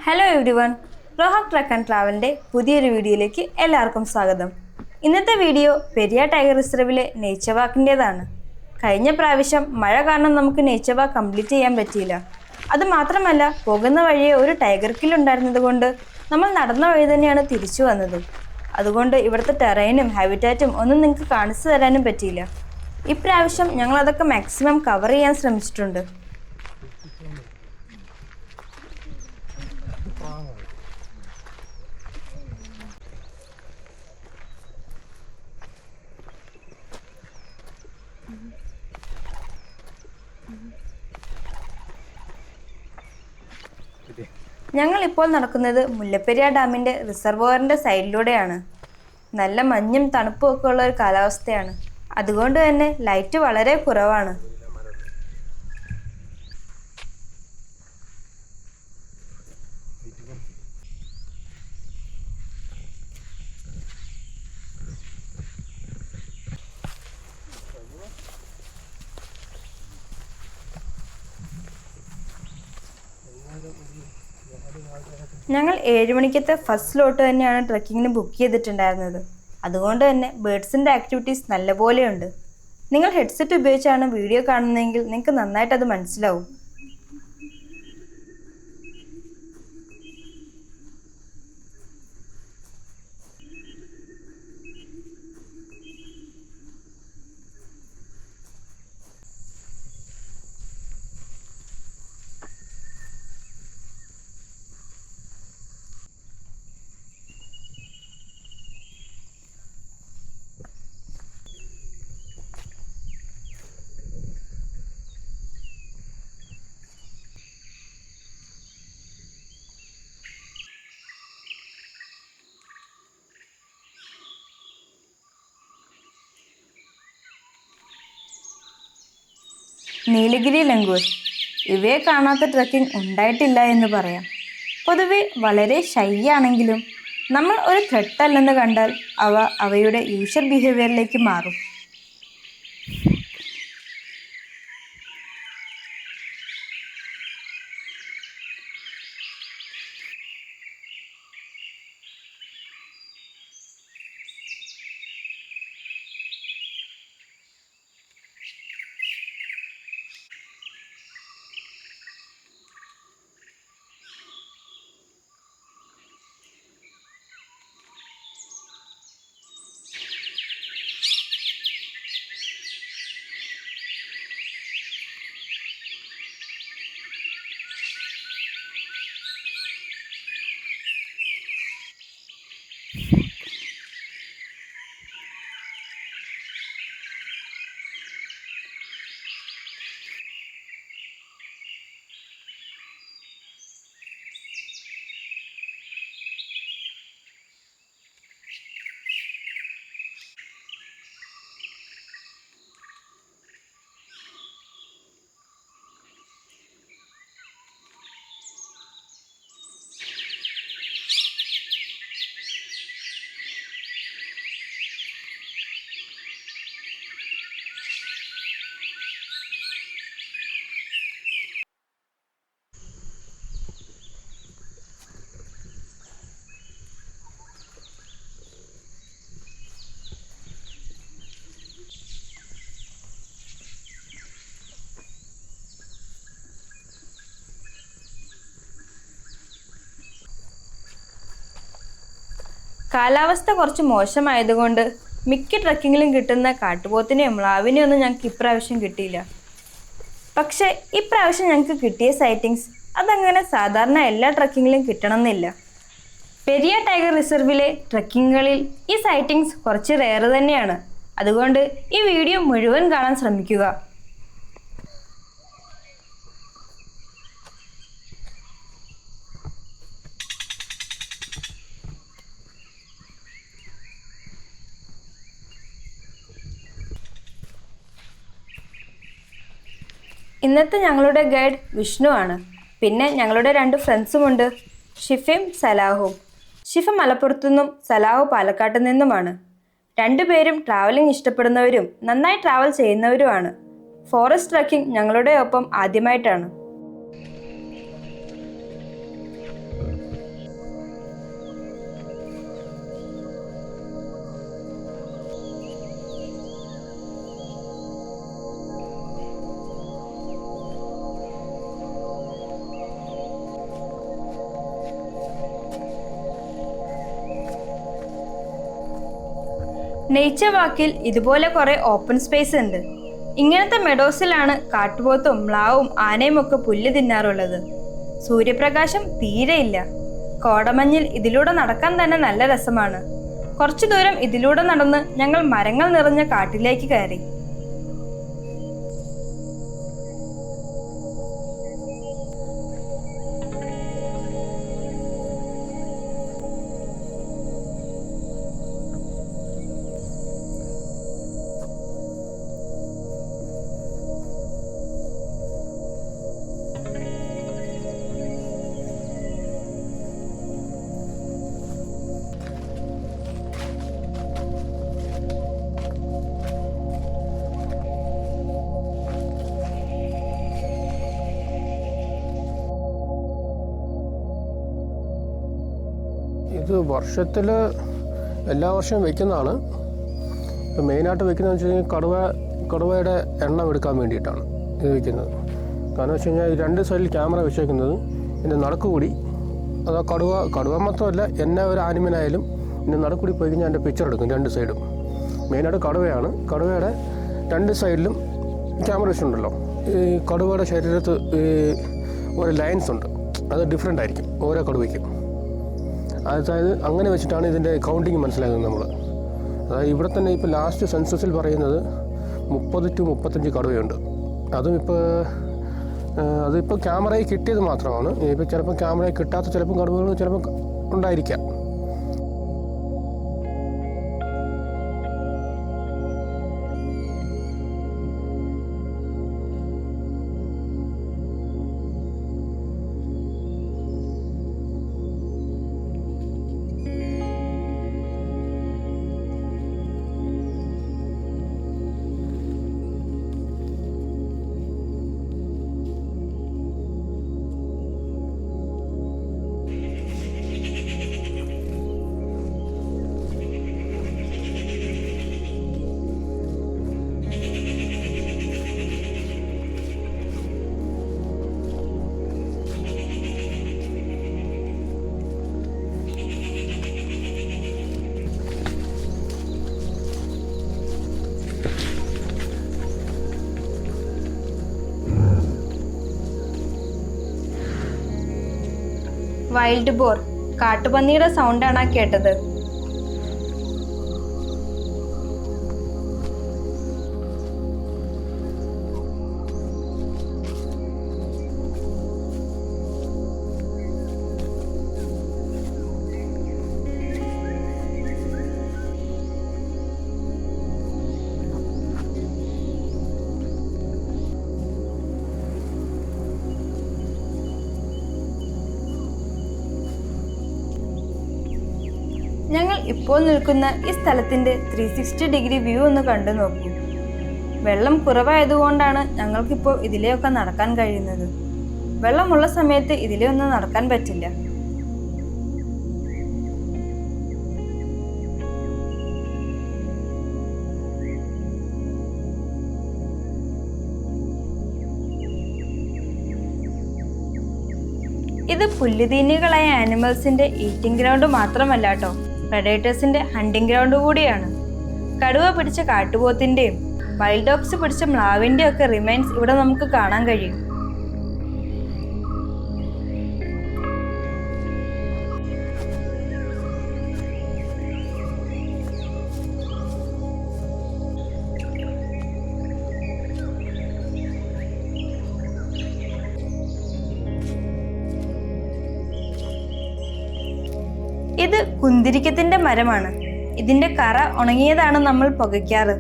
Hello everyone, Rohak truck and ട്രാവലിൻ്റെ പുതിയൊരു വീഡിയോയിലേക്ക് എല്ലാവർക്കും സ്വാഗതം. ഇന്നത്തെ വീഡിയോ പെരിയാർ ടൈഗർ റിസർവിലെ നേച്ചർ വാക്കിൻ്റേതാണ്. കഴിഞ്ഞ പ്രാവശ്യം മഴ കാരണം നമുക്ക് നേച്ചർ വാക്ക് കംപ്ലീറ്റ് ചെയ്യാൻ പറ്റിയില്ല. അതുമാത്രമല്ല, പോകുന്ന വഴിയെ ഒരു ടൈഗർ കിൽ ഉണ്ടായിരുന്നത് കൊണ്ട് നമ്മൾ നടന്ന വഴി തന്നെയാണ് തിരിച്ചു വന്നത്. അതുകൊണ്ട് ഇവിടുത്തെ ടെറൈനും ഹാബിറ്റാറ്റും ഒന്നും നിങ്ങൾക്ക് കാണിച്ചു തരാനും പറ്റിയില്ല. ഇപ്രാവശ്യം ഞങ്ങൾ അതൊക്കെ മാക്സിമം കവർ ചെയ്യാൻ ശ്രമിച്ചിട്ടുണ്ട്. ഞങ്ങൾ ഇപ്പോൾ നടക്കുന്നത് മുല്ലപ്പെരിയാർ ഡാമിൻ്റെ റിസർവോയറിൻ്റെ സൈഡിലൂടെയാണ്. നല്ല മഞ്ഞും തണുപ്പും ഒക്കെ ഉള്ള ഒരു കാലാവസ്ഥയാണ്. അതുകൊണ്ട് തന്നെ ലൈറ്റ് വളരെ കുറവാണ്. ഞങ്ങൾ 7 മണിക്കത്തെ ഫസ്റ്റ് സ്ലോട്ട് തന്നെയാണ് ട്രക്കിങ്ങിന് ബുക്ക് ചെയ്തിട്ടുണ്ടായിരുന്നത്. അതുകൊണ്ട് തന്നെ ബേർഡ്സിൻ്റെ ആക്ടിവിറ്റീസ് നല്ലപോലെയുണ്ട്. നിങ്ങൾ ഹെഡ്സെറ്റ് ഉപയോഗിച്ചാണ് വീഡിയോ കാണുന്നതെങ്കിൽ നിങ്ങൾക്ക് നന്നായിട്ട് അത് മനസ്സിലാവും. നീലഗിരി ലംഗൂർ ഇവയെ കാണാത്ത ട്രക്കിംഗ് ഉണ്ടായിട്ടില്ല എന്ന് പറയാം. പൊതുവെ വളരെ ഷൈ ആണെങ്കിലും നമ്മൾ ഒരു ത്രെട്ട് അല്ലെന്ന് കണ്ടാൽ അവയുടെ യൂഷ്വൽ ബിഹേവിയറിലേക്ക് മാറും. കാലാവസ്ഥ കുറച്ച് മോശമായതുകൊണ്ട് മിക്ക ട്രക്കിങ്ങിലും കിട്ടുന്ന കാട്ടുപോത്തിനെയും മ്ലാവിനെയും ഒന്നും ഞങ്ങൾക്ക് ഇപ്രാവശ്യം കിട്ടിയില്ല. പക്ഷേ ഇപ്രാവശ്യം ഞങ്ങൾക്ക് കിട്ടിയ സൈറ്റിങ്സ് അതങ്ങനെ സാധാരണ എല്ലാ ട്രക്കിങ്ങിലും കിട്ടണമെന്നില്ല. പെരിയാർ ടൈഗർ റിസർവിലെ ട്രക്കിങ്ങുകളിൽ ഈ സൈറ്റിങ്സ് കുറച്ച് റെയർ തന്നെയാണ്. അതുകൊണ്ട് ഈ വീഡിയോ മുഴുവൻ കാണാൻ ശ്രമിക്കുക. ഇന്നത്തെ ഞങ്ങളുടെ ഗൈഡ് വിഷ്ണു ആണ്. പിന്നെ ഞങ്ങളുടെ 2 ഫ്രണ്ട്സുമുണ്ട്, ഷിഫയും സലാഹും. ഷിഫ മലപ്പുറത്തു നിന്നും സലാഹു പാലക്കാട്ട് നിന്നുമാണ്. 2 പേരും ട്രാവലിംഗ് ഇഷ്ടപ്പെടുന്നവരും നന്നായി ട്രാവൽ ചെയ്യുന്നവരുമാണ്. ഫോറസ്റ്റ് ട്രക്കിംഗ് ഞങ്ങളുടെ ഒപ്പം ആദ്യമായിട്ടാണ്. നേച്ചർ വാക്കിൽ ഇതുപോലെ കുറെ ഓപ്പൺ സ്പേസ് ഉണ്ട്. ഇങ്ങനത്തെ മെഡോസിലാണ് കാട്ടുപോത്തും മ്ലാവും ആനയും ഒക്കെ പുല്ല് തിന്നാറുള്ളത്. സൂര്യപ്രകാശം തീരെയില്ല. കോടമഞ്ഞിൽ ഇതിലൂടെ നടക്കാൻ തന്നെ നല്ല രസമാണ്. കുറച്ചു ദൂരം ഇതിലൂടെ നടന്ന് ഞങ്ങൾ മരങ്ങൾ നിറഞ്ഞ കാട്ടിലേക്ക് കയറി. ഇത് വർഷത്തിൽ എല്ലാ വർഷവും വെക്കുന്നതാണ്. ഇപ്പം മെയിനായിട്ട് വെക്കുന്നതെന്ന് വെച്ച് കഴിഞ്ഞാൽ കടുവയുടെ എണ്ണം എടുക്കാൻ വേണ്ടിയിട്ടാണ് ഇത് വെക്കുന്നത്. കാരണം വെച്ച് കഴിഞ്ഞാൽ ഈ രണ്ട് സൈഡിൽ ക്യാമറ വെച്ചേക്കുന്നത് ഇതിൻ്റെ നടുക്കുകൂടി, അത് കടുവ മാത്രമല്ല എന്നാ ഒരു ആനിമലായാലും ഇതിൻ്റെ നടുക്കുകൂടി പോയി കഴിഞ്ഞാൽ അതിൻ്റെ പിക്ചർ എടുക്കും രണ്ട് സൈഡും. മെയിനായിട്ട് കടുവയുടെ രണ്ട് സൈഡിലും ക്യാമറ വെച്ചിട്ടുണ്ടല്ലോ. ഈ കടുവയുടെ ശരീരത്ത് ഒരു ലൈൻസ് ഉണ്ട്, അത് ഡിഫറെൻ്റ് ആയിരിക്കും ഓരോ കടുവയ്ക്കും. അതായത് അങ്ങനെ വെച്ചിട്ടാണ് ഇതിൻ്റെ കൗണ്ടിങ് മനസ്സിലാക്കുന്നത് നമ്മൾ. അതായത് ഇവിടെ തന്നെ ഇപ്പോൾ ലാസ്റ്റ് സെൻസസിൽ പറയുന്നത് 30 to 35 കടുവയുണ്ട്. അതിപ്പോൾ ക്യാമറയിൽ കിട്ടിയത് മാത്രമാണ്. ഇപ്പോൾ ചിലപ്പോൾ ക്യാമറയിൽ കിട്ടാത്ത ചിലപ്പോൾ കടുവകൾ ചിലപ്പോൾ ഉണ്ടായിരിക്കാം. വൈൽഡ് ബോർ, കാട്ടുപന്നിയുടെ സൗണ്ടാണ് ആ കേട്ടത്. ഞങ്ങൾ ഇപ്പോൾ നിൽക്കുന്ന ഈ സ്ഥലത്തിൻ്റെ 360 ഡിഗ്രി വ്യൂ ഒന്ന് കണ്ടു നോക്കൂ. വെള്ളം കുറവായതുകൊണ്ടാണ് ഞങ്ങൾക്കിപ്പോൾ ഇതിലെയൊക്കെ നടക്കാൻ കഴിയുന്നത്. വെള്ളമുള്ള സമയത്ത് ഇതിലെ ഒന്നും നടക്കാൻ പറ്റില്ല. ഇത് പുല്ലുതീനികളായ ആനിമൽസിന്റെ ഈറ്റിംഗ് ഗ്രൗണ്ട് മാത്രമല്ല കേട്ടോ, പ്രഡേറ്റേഴ്സിന്റെ ഹണ്ടിങ് ഗ്രൗണ്ട് കൂടിയാണ്. കടുവ പിടിച്ച കാട്ടുപോത്തിന്റെയും വൈൽഡ് ഡോഗ്സ് പിടിച്ച മ്ലാവിന്റെയും ഒക്കെ റിമൈൻസ് ഇവിടെ നമുക്ക് കാണാൻ കഴിയും. ഇത് കുന്തിരിക്കത്തിന്റെ മരമാണ്. ഇതിന്റെ കറ ഉണങ്ങിയതാണ് നമ്മൾ പുകയ്ക്കാറ്.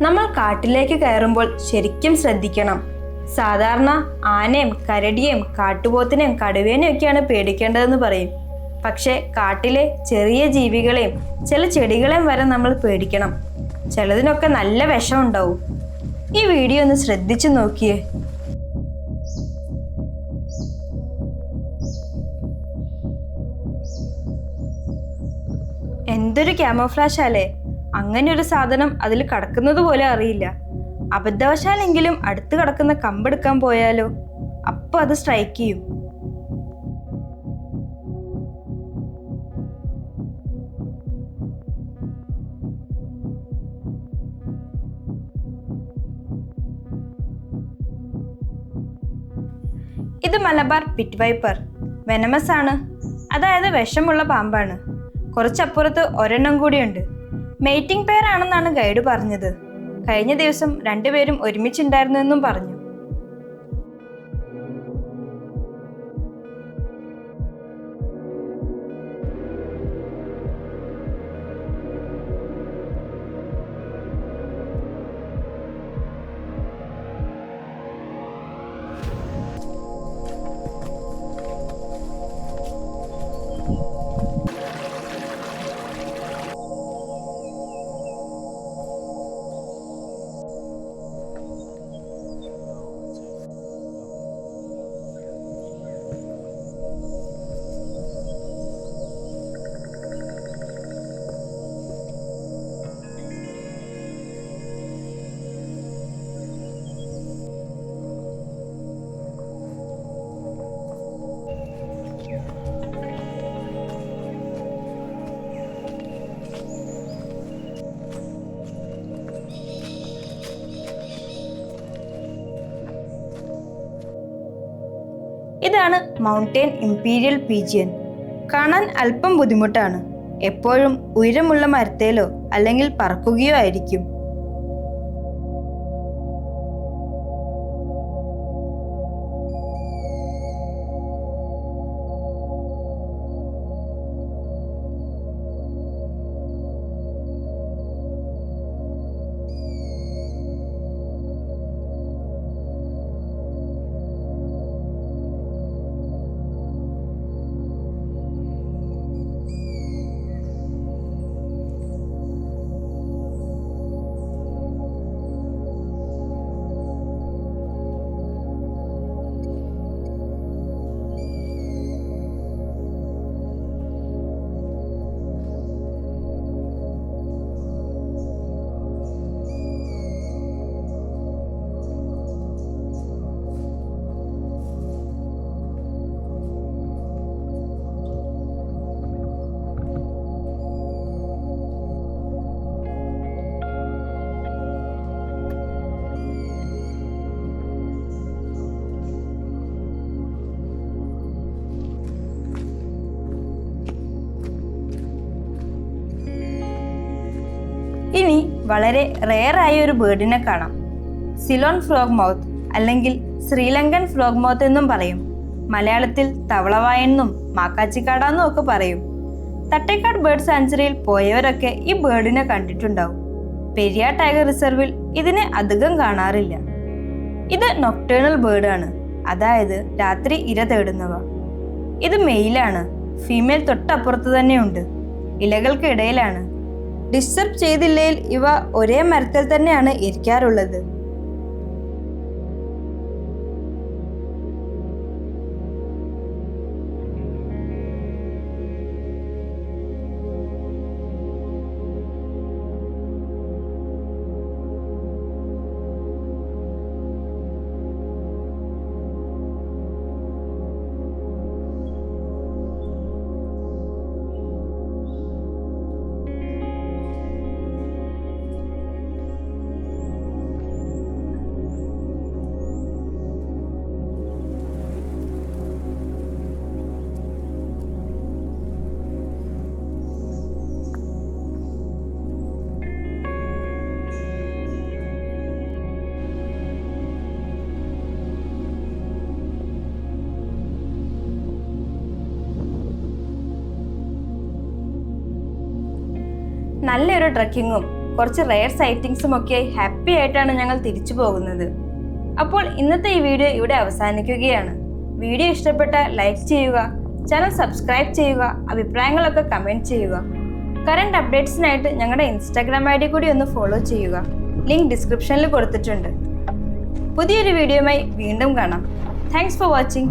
നമ്മൾ കാട്ടിലേക്ക് കയറുമ്പോൾ ശരിക്കും ശ്രദ്ധിക്കണം. സാധാരണ ആനയും കരടിയെയും കാട്ടുപോത്തിനെയും കടുവേനെയും ഒക്കെയാണ് പേടിക്കേണ്ടതെന്ന് പറയും. പക്ഷേ കാട്ടിലെ ചെറിയ ജീവികളെയും ചില ചെടികളെയും വരെ നമ്മൾ പേടിക്കണം. ചിലതിനൊക്കെ നല്ല വിഷം ഉണ്ടാവും. ഈ വീഡിയോ ഒന്ന് ശ്രദ്ധിച്ചു നോക്കിയേ. എന്തൊരു ക്യാമോഫ്ലാഷ് അല്ലേ! അങ്ങനെ ഒരു സാധനം അതിൽ കിടക്കുന്നത് പോലെ അറിയില്ല. അബദ്ധവശാലെങ്കിലും അടുത്ത് കിടക്കുന്ന കമ്പെടുക്കാൻ പോയാലോ, അപ്പൊ അത് സ്ട്രൈക്ക് ചെയ്യും. ഇത് മലബാർ പിറ്റ് വൈപ്പർ. വെനമസ് ആണ്, അതായത് വിഷമുള്ള പാമ്പാണ്. കുറച്ചപ്പുറത്ത് ഒരെണ്ണം കൂടിയുണ്ട്. മെയ്റ്റിംഗ് പെയറാണെന്നാണ് ഗൈഡ് പറഞ്ഞത്. കഴിഞ്ഞ ദിവസം രണ്ടുപേരും ഒരുമിച്ചുണ്ടായിരുന്നു എന്നും പറഞ്ഞു. ഇതാണ് മൗണ്ടൻ ഇംപീരിയൽ പീജിയൻ. കാണാൻ അല്പം ബുദ്ധിമുട്ടാണ്. എപ്പോഴും ഉയരമുള്ള മരത്തേലോ അല്ലെങ്കിൽ പറക്കുകയോ ആയിരിക്കും. ഇനി വളരെ റെയറായ ഒരു ബേർഡിനെ കാണാം. സിലോൺ ഫ്രോഗ് മൗത്ത് അല്ലെങ്കിൽ ശ്രീലങ്കൻ ഫ്രോഗ് മൗത്ത് എന്നും പറയും. മലയാളത്തിൽ തവളവായെന്നും മാക്കാച്ചിക്കാടാന്നും ഒക്കെ പറയും. തട്ടേക്കാട് ബേർഡ് സാഞ്ചുറിയിൽ പോയവരൊക്കെ ഈ ബേർഡിനെ കണ്ടിട്ടുണ്ടാവും. പെരിയാർ ടൈഗർ റിസർവിൽ ഇതിനെ അധികം കാണാറില്ല. ഇത് നൊക്ടേണൽ ബേർഡാണ്, അതായത് രാത്രി ഇര തേടുന്നവ. ഇത് മെയിലാണ്. ഫീമെയിൽ തൊട്ടപ്പുറത്ത് തന്നെയുണ്ട്. ഇലകൾക്ക് ഇടയിലാണ്. ഡിസ്റ്റർബ് ചെയ്തില്ലെങ്കിൽ ഇവ ഒരേ മരത്തിൽ തന്നെയാണ് ഇരിക്കാറുള്ളത്. നല്ലൊരു ട്രക്കിങ്ങും കുറച്ച് റെയർ സൈറ്റിങ്സും ഒക്കെയായി ഹാപ്പി ആയിട്ടാണ് ഞങ്ങൾ തിരിച്ചു പോകുന്നത്. അപ്പോൾ ഇന്നത്തെ ഈ വീഡിയോ ഇവിടെ അവസാനിക്കുകയാണ്. വീഡിയോ ഇഷ്ടപ്പെട്ട ലൈക്ക് ചെയ്യുക, ചാനൽ സബ്സ്ക്രൈബ് ചെയ്യുക, അഭിപ്രായങ്ങളൊക്കെ കമൻറ്റ് ചെയ്യുക. കറണ്ട് അപ്ഡേറ്റ്സിനായിട്ട് ഞങ്ങളുടെ ഇൻസ്റ്റാഗ്രാം ID കൂടി ഒന്ന് ഫോളോ ചെയ്യുക. ലിങ്ക് ഡിസ്ക്രിപ്ഷനിൽ കൊടുത്തിട്ടുണ്ട്. പുതിയൊരു വീഡിയോയുമായി വീണ്ടും കാണാം. Thanks for watching.